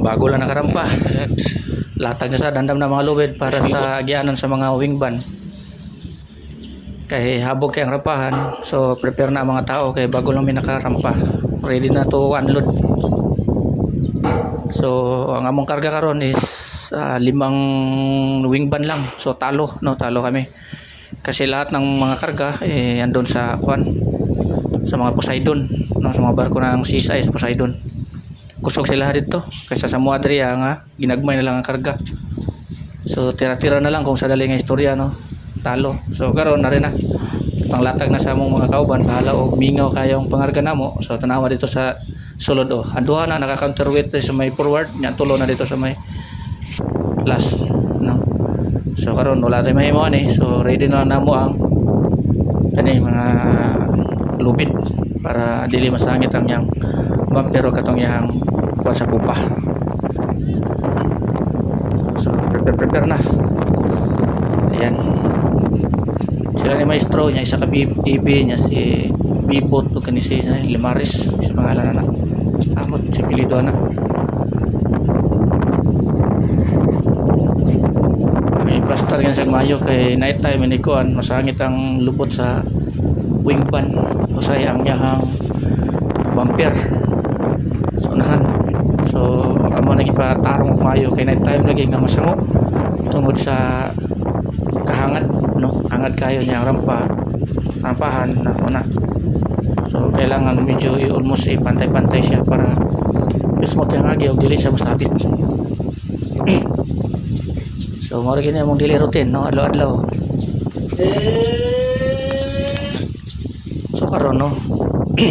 Bago lang nakarampa. Latag na sa dandam na mga lubid para sa agianan sa mga wing van. Kay habog kay ang rampahan, so prepare na ang mga tao kay bago lang may nakarampa. Ready na to unload. So ang among karga karon is 5 wing van lang. So talo kami. Kasi lahat ng mga karga andun sa sa mga Poseidon, no, sa mga barko ng CSI sa Poseidon. Kusog sila dito kaysa sa Muadria nga ginagmay na lang ang karga. So tira-tira na lang kung sa dali nga istorya, no. Talo. So karon na rin na panglatag na sa among mga kauban, bahala og mingaw kayong pangarga namo. So tanawa dito sa sulod anduha na naka counterweight sa may forward, nya tulo na dito sa may last, no. So karon wala tay mahimo ani. So ready na namo ang mga lubid para dili masangit ang yang pero katong yang kuan sa pupa. So prepare na. Ayan. Sila ni maestro niya, isa ka BB niya si Bibot o kanisi Limaris sa pangalan na. Amot si Pilido na. May plaster nga sa Mayo kay night time ni kuan masangit ang lubot sa wing van o sayang yahang bumper. So unahan. So amo nagipatarong og maayo kay night time lagi nga masango tungod sa kahangad, no. Hangad kayo niya rampahan na una. So kailangan medyo almost pantay-pantay siya para smooth yang agi og dili siya masabit. So mao gini among daily routine, no, adlaw-adlaw. So karon, no,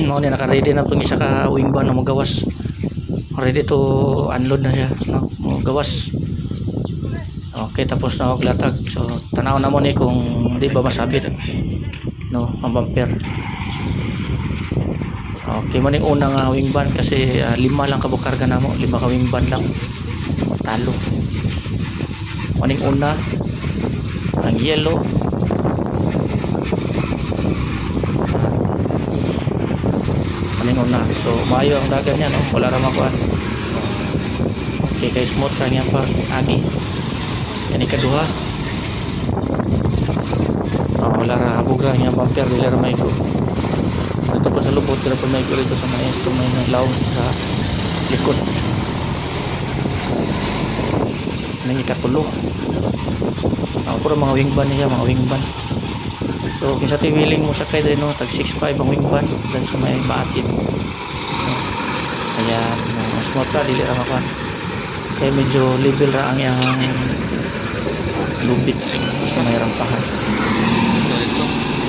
mo ni naka-ready na tong isa ka wing van na magawas. Ready to unload na siya, no, mo gawas. Okay, tapos na og latag. So tanaw na mo ni kung di ba masabit, no, ang bumper. Okay, mo ning unang wing van kasi 5 lang kabukarga namo, 5 ka wing van lang. Talo. Mo ning una ang yellow. Aning una. So maayo ang dagan niya, no, wala ra makuan. Okay, kay smooth ra niya pag agi. Yan ikaduha. Wala ra habog ra niya bumper, dili ra may ko. Ito po sa lubot, dili po may ko dito sa may law sa likod. Nang ikatulo. Puro mga wing van niya, mga wing van. So kung sa tiwiling mo sa kay din, no, tag 6'5 ang wing van dan sa may basin. Ayan, smooth ra, dili ra makuan. Kaya medyo level ra ang yang lubid sa may rampahan.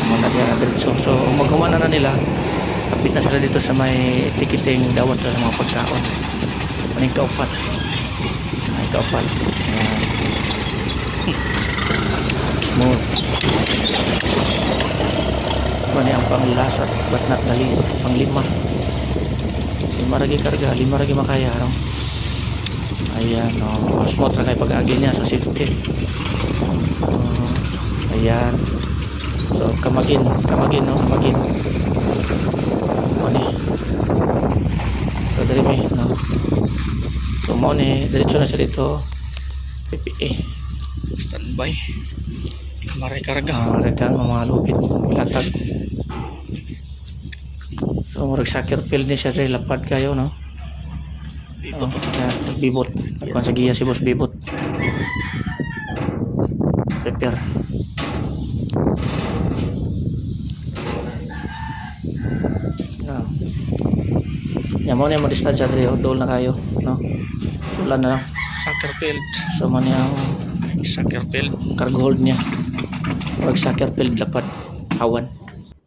Mga diyan diretso. So magkumana na nila, kapit na sila dito sa may ticketing dawat sa mga pagkaon. Maning kaupat. Ay kaupat. Smooth. Mani ang panglasat but not the least. Pang-5 ragi karga, 5 ragi makaya, no? Ayan, no, smooth ra kay pag-agi niya sa safety. Ayan. So kamagin, no, kamagin. Mani. So dali mi, no. So mo ni diretso na siya dito. PPE. Standby. Maray karga, redan mga lupit, latag. So murag soccer field ni siya, lapad kayo, no. Boss Bibot. Kuan sa giya si Boss Bibot. Prepare. Yan mo na yung mag-start siya dito. Dool na kayo, no? Dolan na lang. Soccer field. So man yung soccer field. Cargo hold niya. Pag soccer field, lapad. Hawan.